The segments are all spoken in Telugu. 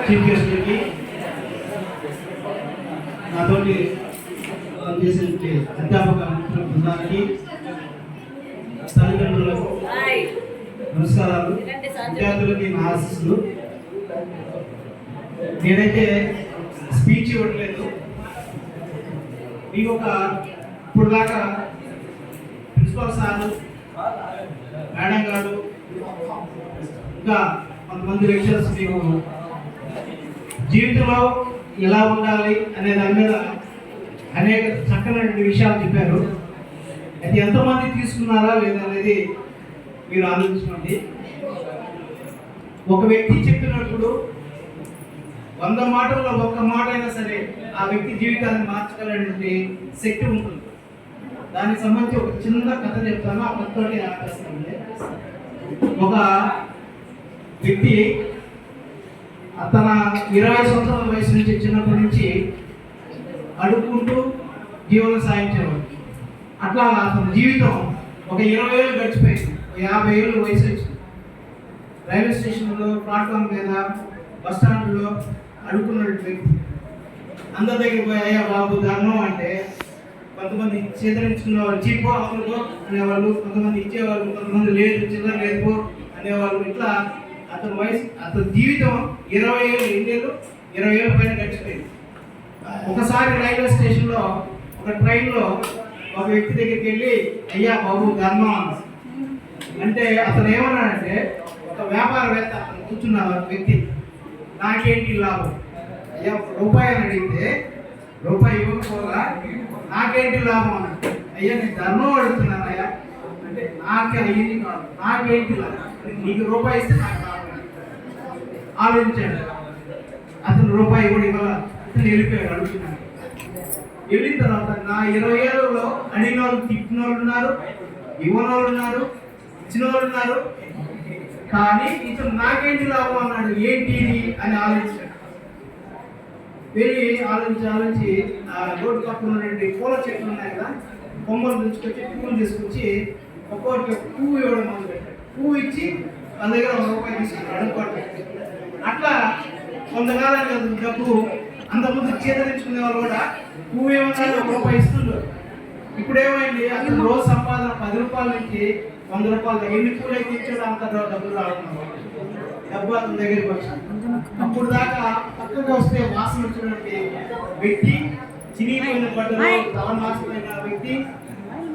చీఫ్ గెస్ట్లకి, నాతోటి చేసే అధ్యాపక బృందానికి, తల్లిదండ్రులకు నమస్కారాలు, విద్యార్థులకి నా ఆశీస్సులు. నేనైతే స్పీచ్ ఇవ్వట్లేదు. మీకు ఇప్పుడు దాకా ప్రిన్సిపల్ సార్లు, మేడం గారు, ఇంకా కొంతమంది లెక్చరర్స్ మీకు జీవితంలో ఎలా ఉండాలి అనే దాని మీద అనేక చక్కనటువంటి విషయాలు చెప్పారు. అది ఎంతమంది తీసుకున్నారా లేదా అనేది మీరు ఆలోచించండి. ఒక వ్యక్తి చెప్పినప్పుడు 100 మాటల్లో ఒక్క మాట అయినా సరే ఆ వ్యక్తి జీవితాన్ని మార్చగలటువంటి శక్తి ఉంటుంది. దానికి సంబంధించి ఒక చిన్న కథ చెప్తాను. ఆ కథతోటి ఆపేస్తానండి. ఒక వ్యక్తి తన 20 సంవత్సరాల వయసు నుంచి, చిన్నప్పటి నుంచి అడుక్కుంటూ జీవనం సాగించేవాడు. అట్లా అతని జీవితం ఒక 20 ఏళ్ళు గడిచిపోయింది. 50 ఏళ్ళు వయసు వచ్చింది. రైల్వే స్టేషన్లో, ప్లాట్ఫామ్ మీద, బస్ స్టాండ్లో అడుక్కున్న వ్యక్తి అందరి దగ్గర పోయి అయ్యా బాబు ధర్మం అంటే కొంతమంది చేతరించుకునే వాళ్ళు చీపో అమలుకో అనేవాళ్ళు, కొంతమంది ఇచ్చేవాళ్ళు, కొంతమంది లేదు చిల్లర లేదుపో అనేవాళ్ళు. ఇట్లా అతని జీవితం 20 ఏళ్ళు, 20 ఏళ్ళ పైన గడిచిపోయింది. ఒకసారి రైల్వే స్టేషన్లో ఒక ట్రైన్లో ఒక వ్యక్తి దగ్గరికి వెళ్ళి అయ్యా బాబు ధర్మం అంటే అతను ఏమన్నాడంటే, ఒక వ్యాపారవేత్త అతను కూర్చున్న వ్యక్తి, నాకేంటి లాభం అయ్యా, రూపాయి అని అడిగితే రూపాయి ఇవ్వకపోగా నాకేంటి లాభం అన్నాడు. అయ్యా నేను ధర్మం అడుగుతున్నాను అయ్యా అంటే నాకే అయ్యింది కాదు, నాకేంటి లాభం, నీకు రూపాయి ఇస్తే నాకు లాభం ఆలోచించాడు. అతను రూపాయి కూడా ఇవ్వాల, అతను వెళ్ళిపోయాడు అడుగుతున్నాడు. వెళ్ళిన తర్వాత నా 20 ఏళ్ళలో అడిగిన వాళ్ళు, తిప్పిన వాళ్ళు ఉన్నారు, ఇవ్వని వాళ్ళు ఉన్నారు, ఇచ్చిన వాళ్ళు ఉన్నారు. కానీ ఇతను నాకేంటి లాభం అన్నాడు. ఏంటి అని ఆలోచించాడు. వెళ్ళి ఆలోచించి ఆ రోడ్డు పక్కన ఉన్నటువంటి పూల చెట్లు ఉన్నాయి కదా, కొమ్మలు తీసుకొచ్చి పువ్వులు తీసుకొచ్చి ఒక్కొక్కటి పువ్వు ఇవ్వడం మొదలు పెట్టాడు. పువ్వు ఇచ్చి మన దగ్గర 1 రూపాయి తీసుకున్నాడు అనుకోండి. అట్లా కొంతకాలానికి అతను డబ్బు, అంతకుముందు చేతరించుకునే వాళ్ళు కూడా పువ్వు ఏమన్నా 1 రూపాయి ఇస్తుండ్రు. ఇప్పుడు ఏమైంది, అతను రోజు సంపాదన 10 రూపాయల నుంచి 100 రూపాయలు, ఎన్ని పూలు అయితే ఇచ్చాడో అంత డబ్బులు రావడం, డబ్బు అతని దగ్గరికి వచ్చింది. అప్పుడు దాకా పక్కకు వస్తే వాసన వచ్చినటువంటి వ్యక్తి, చినిగిపోయిన బట్టలు, తలమాసిపోయిన వ్యక్తి,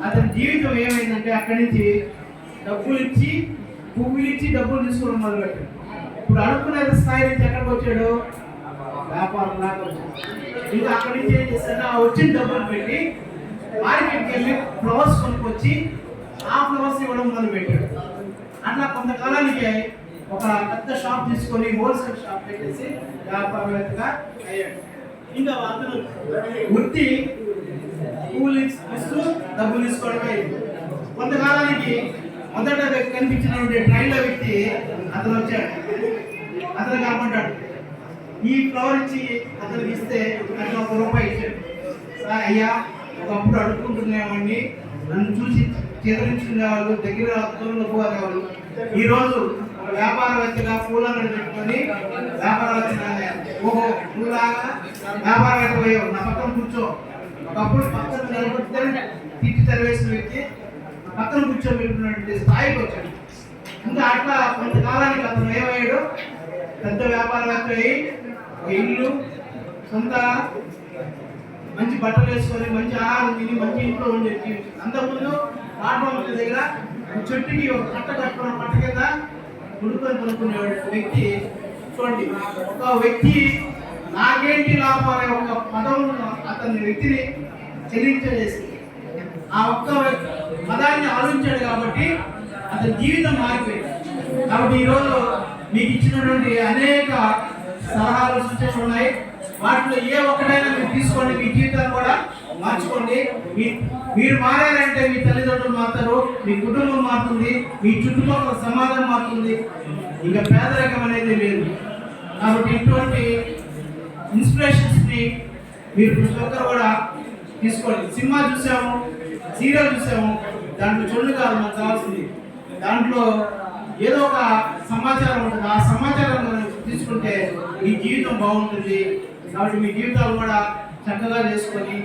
అతని జీవితం ఏమైందంటే అక్కడి నుంచి డబ్బులు ఇచ్చి, పువ్వులు ఇచ్చి డబ్బులు తీసుకోవడం మొదలుపెట్టాడు. ఇప్పుడు అడుక్కునే స్థాయి నుంచి ఎక్కడికి వచ్చాడు, వ్యాపారం లాగా వచ్చాడు. ఇంకా అక్కడి నుంచి ఏం చేస్తాడు, ఆ వచ్చిన డబ్బులు పెట్టి మార్కెట్కి వెళ్ళి ఫ్లవర్స్ కొనుక్కొచ్చి ఆ ఫ్లవర్స్ ఇవ్వడం మొదలు పెట్టాడు. అట్లా కొంతకాలానికి ఒక పెద్ద షాప్ తీసుకొని హోల్సేల్ షాప్ పెట్టేసి వ్యాపారవేత్తగా అయ్యాడు. ఇంకా అతను వృత్తి పువ్వులు ఇస్తూ డబ్బులు తీసుకోవడమే. కొంతకాలానికి మొదట కనిపించినటువంటి ట్రైన్లో వ్యక్తి అతను వచ్చాడు. అతను కాకుంటాడు, ఈ ఫ్లవర్ ఇచ్చి అతనికి ఇస్తే అతను 1 రూపాయి ఇచ్చాడు. అయ్యా ఒకప్పుడు అడుక్కుంటున్నామండి, నన్ను చూసి చేతరించుకునే వాళ్ళు, దగ్గర దూరంలో పోయేవాళ్ళు, ఈరోజు ఒక వ్యాపారవేత్తగా పూలను పెట్టుకొని వ్యాపారవేత్త, ఓహో నువ్వులాగా వ్యాపారవేత్త పోయావు, నా పక్కన కూర్చో. ఒకప్పుడు పక్కన నిలబడితే తీర్చి తరివేసిన వ్యక్తి పక్కన కూర్చోబెట్టినటువంటి స్థాయికి వచ్చాడు. ఇంకా అట్లా కొంతకాలానికి అతను ఏమయ్యాడు, పెద్ద వ్యాపారవేత్త అయ్యి ఇల్లు, సొంత మంచి బట్టలు వేసుకొని, మంచి ఆహారం తిని, మంచి ఇంట్లో ఉండే జీవితం. అంతకుముందు ప్లాట్ఫామ్ దగ్గర చెట్టుకి ఒక కట్ట కట్టుకున్న పట్ట కింద ఉడుకొని కొనుక్కునే వ్యక్తి. చూడండి, ఒక వ్యక్తి నాకేంటి లాభం అనే ఒక పదం అతని వ్యక్తిని చెల్లించేసి ఆ ఒక్క పదాన్ని ఆలోచించాడు కాబట్టి అతని జీవితం మారిపోయింది. కాబట్టి ఈరోజు మీకు ఇచ్చినటువంటి అనేక సలహాలు, సూచనలు ఉన్నాయి. వాటిలో ఏ ఒక్కటైనా మీరు తీసుకోండి, మీ జీవితాన్ని కూడా మార్చుకోండి. మీరు మారారంటే మీ తల్లిదండ్రులు మారుతారు, మీ కుటుంబం మారుతుంది, మీ చుట్టుపక్కల సమాజం మారుతుంది, ఇంకా పేదరికం అనేది లేదు. కాబట్టి ఇటువంటి ఇన్స్పిరేషన్స్ని మీరు ప్రతి ఒక్కరు కూడా తీసుకోండి. సినిమా చూసాము, సీరియల్ చూసాము, దాంట్లో చూడండి కాదు మనకు కావాల్సింది, దాంట్లో ఏదో ఒక సమాచారం ఉంటుంది. ఆ సమాచారం తీసుకుంటే చేసుకుంటే మీ జీవితం బాగుంటుంది. కాబట్టి మీ జీవితాలు కూడా చక్కగా చేసుకొని